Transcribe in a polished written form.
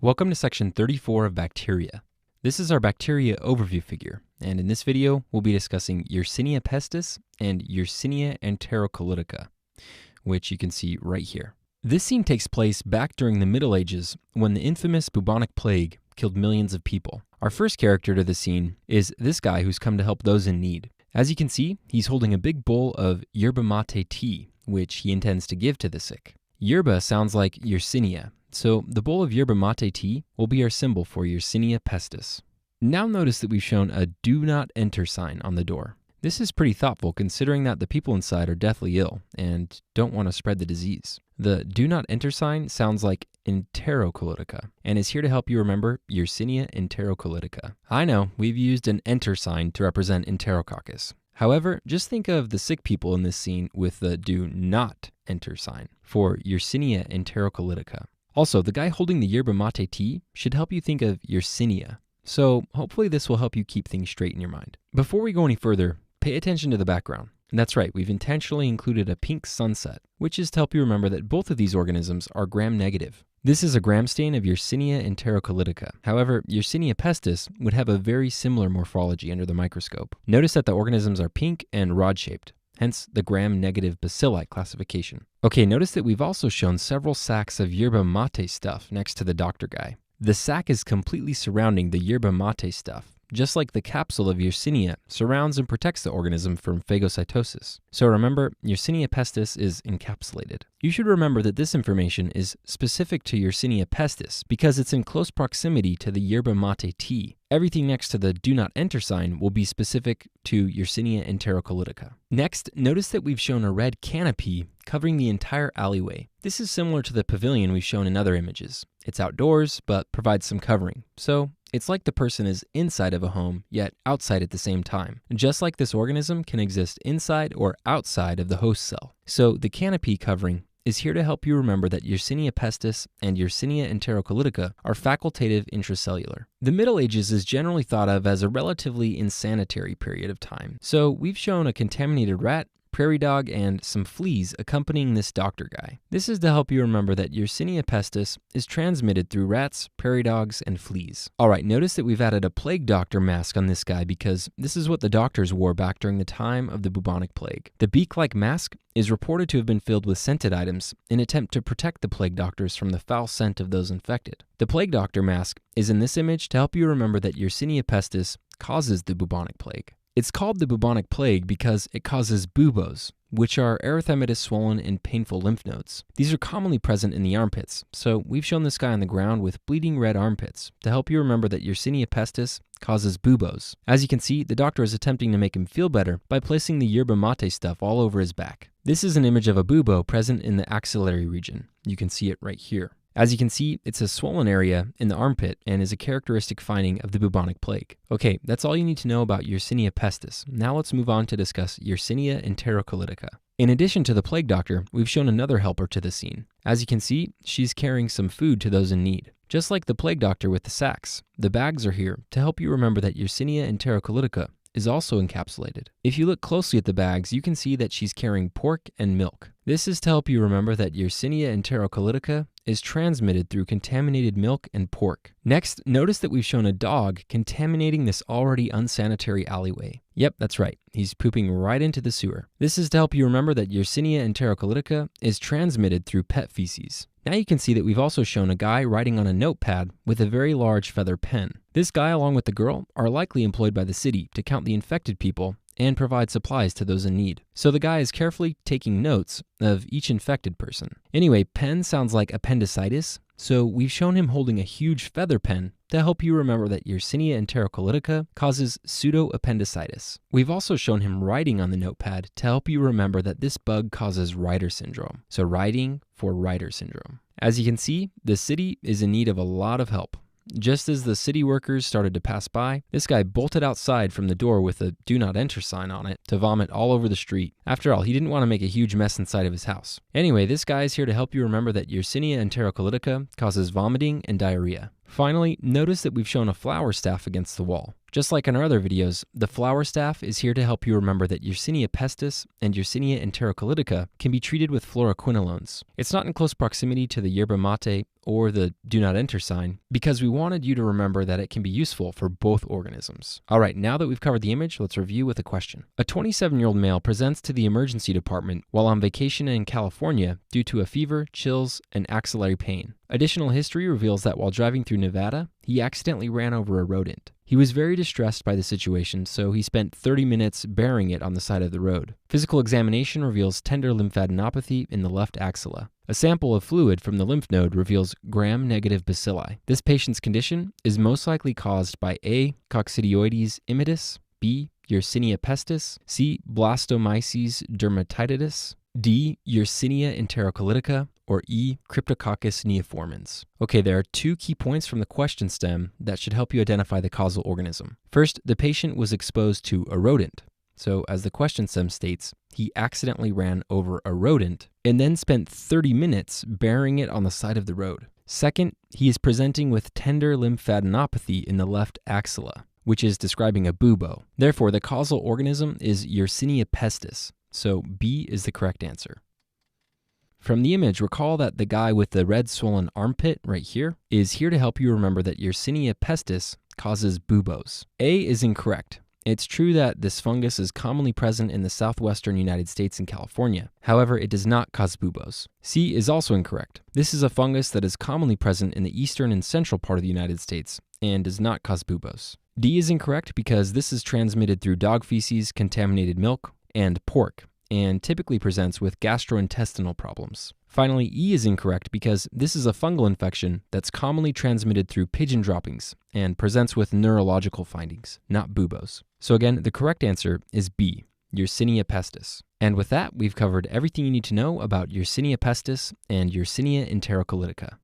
Welcome to section 34 of bacteria. This is our bacteria overview figure, and in this video, we'll be discussing Yersinia pestis and Yersinia enterocolitica, which you can see right here. This scene takes place back during the Middle Ages when the infamous bubonic plague killed millions of people. Our first character to the scene is this guy who's come to help those in need. As you can see, he's holding a big bowl of yerba mate tea, which he intends to give to the sick. Yerba sounds like Yersinia, so the bowl of yerba mate tea will be our symbol for Yersinia pestis. Now notice that we've shown a do not enter sign on the door. This is pretty thoughtful considering that the people inside are deathly ill and don't want to spread the disease. The do not enter sign sounds like Enterocolitica and is here to help you remember Yersinia enterocolitica. I know, we've used an enter sign to represent Enterococcus. However, just think of the sick people in this scene with the do not enter sign for Yersinia enterocolitica. Also, the guy holding the yerba mate tea should help you think of Yersinia. So hopefully this will help you keep things straight in your mind. Before we go any further, pay attention to the background. And that's right, we've intentionally included a pink sunset, which is to help you remember that both of these organisms are gram-negative. This is a gram stain of Yersinia enterocolitica. However, Yersinia pestis would have a very similar morphology under the microscope. Notice that the organisms are pink and rod-shaped, hence the gram-negative bacilli classification. Okay, notice that we've also shown several sacks of yerba mate stuff next to the doctor guy. The sac is completely surrounding the yerba mate stuff, just like the capsule of Yersinia surrounds and protects the organism from phagocytosis. So remember, Yersinia pestis is encapsulated. You should remember that this information is specific to Yersinia pestis because it's in close proximity to the yerba mate tea. Everything next to the do not enter sign will be specific to Yersinia enterocolitica. Next, notice that we've shown a red canopy covering the entire alleyway. This is similar to the pavilion we've shown in other images. It's outdoors, but provides some covering. So it's like the person is inside of a home, yet outside at the same time. Just like this organism can exist inside or outside of the host cell. So the canopy covering is here to help you remember that Yersinia pestis and Yersinia enterocolitica are facultative intracellular. The Middle Ages is generally thought of as a relatively insanitary period of time. So we've shown a contaminated rat, prairie dog, and some fleas accompanying this doctor guy. This is to help you remember that Yersinia pestis is transmitted through rats, prairie dogs, and fleas. Alright, notice that we've added a plague doctor mask on this guy because this is what the doctors wore back during the time of the bubonic plague. The beak-like mask is reported to have been filled with scented items in an attempt to protect the plague doctors from the foul scent of those infected. The plague doctor mask is in this image to help you remember that Yersinia pestis causes the bubonic plague. It's called the bubonic plague because it causes buboes, which are erythematous swollen and painful lymph nodes. These are commonly present in the armpits, so we've shown this guy on the ground with bleeding red armpits to help you remember that Yersinia pestis causes buboes. As you can see, the doctor is attempting to make him feel better by placing the yerba mate stuff all over his back. This is an image of a bubo present in the axillary region. You can see it right here. As you can see, it's a swollen area in the armpit and is a characteristic finding of the bubonic plague. Okay, that's all you need to know about Yersinia pestis. Now let's move on to discuss Yersinia enterocolitica. In addition to the plague doctor, we've shown another helper to the scene. As you can see, she's carrying some food to those in need. Just like the plague doctor with the sacks, the bags are here to help you remember that Yersinia enterocolitica is also encapsulated. If you look closely at the bags, you can see that she's carrying pork and milk. This is to help you remember that Yersinia enterocolitica is transmitted through contaminated milk and pork. Next, notice that we've shown a dog contaminating this already unsanitary alleyway. Yep, that's right. He's pooping right into the sewer. This is to help you remember that Yersinia enterocolitica is transmitted through pet feces. Now you can see that we've also shown a guy writing on a notepad with a very large feather pen. This guy, along with the girl, are likely employed by the city to count the infected people and provide supplies to those in need. So the guy is carefully taking notes of each infected person. Anyway, pen sounds like appendicitis, so we've shown him holding a huge feather pen to help you remember that Yersinia enterocolitica causes pseudoappendicitis. We've also shown him writing on the notepad to help you remember that this bug causes Reiter syndrome. So writing for Reiter syndrome. As you can see, the city is in need of a lot of help. Just as the city workers started to pass by, this guy bolted outside from the door with a do not enter sign on it to vomit all over the street. After all, he didn't want to make a huge mess inside of his house. Anyway, this guy is here to help you remember that Yersinia enterocolitica causes vomiting and diarrhea. Finally, notice that we've shown a flower staff against the wall. Just like in our other videos, the flower staff is here to help you remember that Yersinia pestis and Yersinia enterocolitica can be treated with fluoroquinolones. It's not in close proximity to the yerba mate or the do not enter sign because we wanted you to remember that it can be useful for both organisms. All right, now that we've covered the image, let's review with a question. A 27-year-old male presents to the emergency department while on vacation in California due to a fever, chills, and axillary pain. Additional history reveals that while driving through Nevada, he accidentally ran over a rodent. He was very distressed by the situation, so he spent 30 minutes burying it on the side of the road. Physical examination reveals tender lymphadenopathy in the left axilla. A sample of fluid from the lymph node reveals gram-negative bacilli. This patient's condition is most likely caused by A. Coccidioides immitis, B. Yersinia pestis, C. Blastomyces dermatitis, D. Yersinia enterocolitica, or E. Cryptococcus neoformans. Okay, there are two key points from the question stem that should help you identify the causal organism. First, the patient was exposed to a rodent. So, as the question stem states, he accidentally ran over a rodent and then spent 30 minutes burying it on the side of the road. Second, he is presenting with tender lymphadenopathy in the left axilla, which is describing a bubo. Therefore, the causal organism is Yersinia pestis. So B is the correct answer. From the image, recall that the guy with the red swollen armpit right here is here to help you remember that Yersinia pestis causes buboes. A is incorrect. It's true that this fungus is commonly present in the southwestern United States and California. However, it does not cause buboes. C is also incorrect. This is a fungus that is commonly present in the eastern and central part of the United States and does not cause buboes. D is incorrect because this is transmitted through dog feces, contaminated milk, and pork, and typically presents with gastrointestinal problems. Finally, E is incorrect because this is a fungal infection that's commonly transmitted through pigeon droppings and presents with neurological findings, not buboes. So again, the correct answer is B, Yersinia pestis. And with that, we've covered everything you need to know about Yersinia pestis and Yersinia enterocolitica.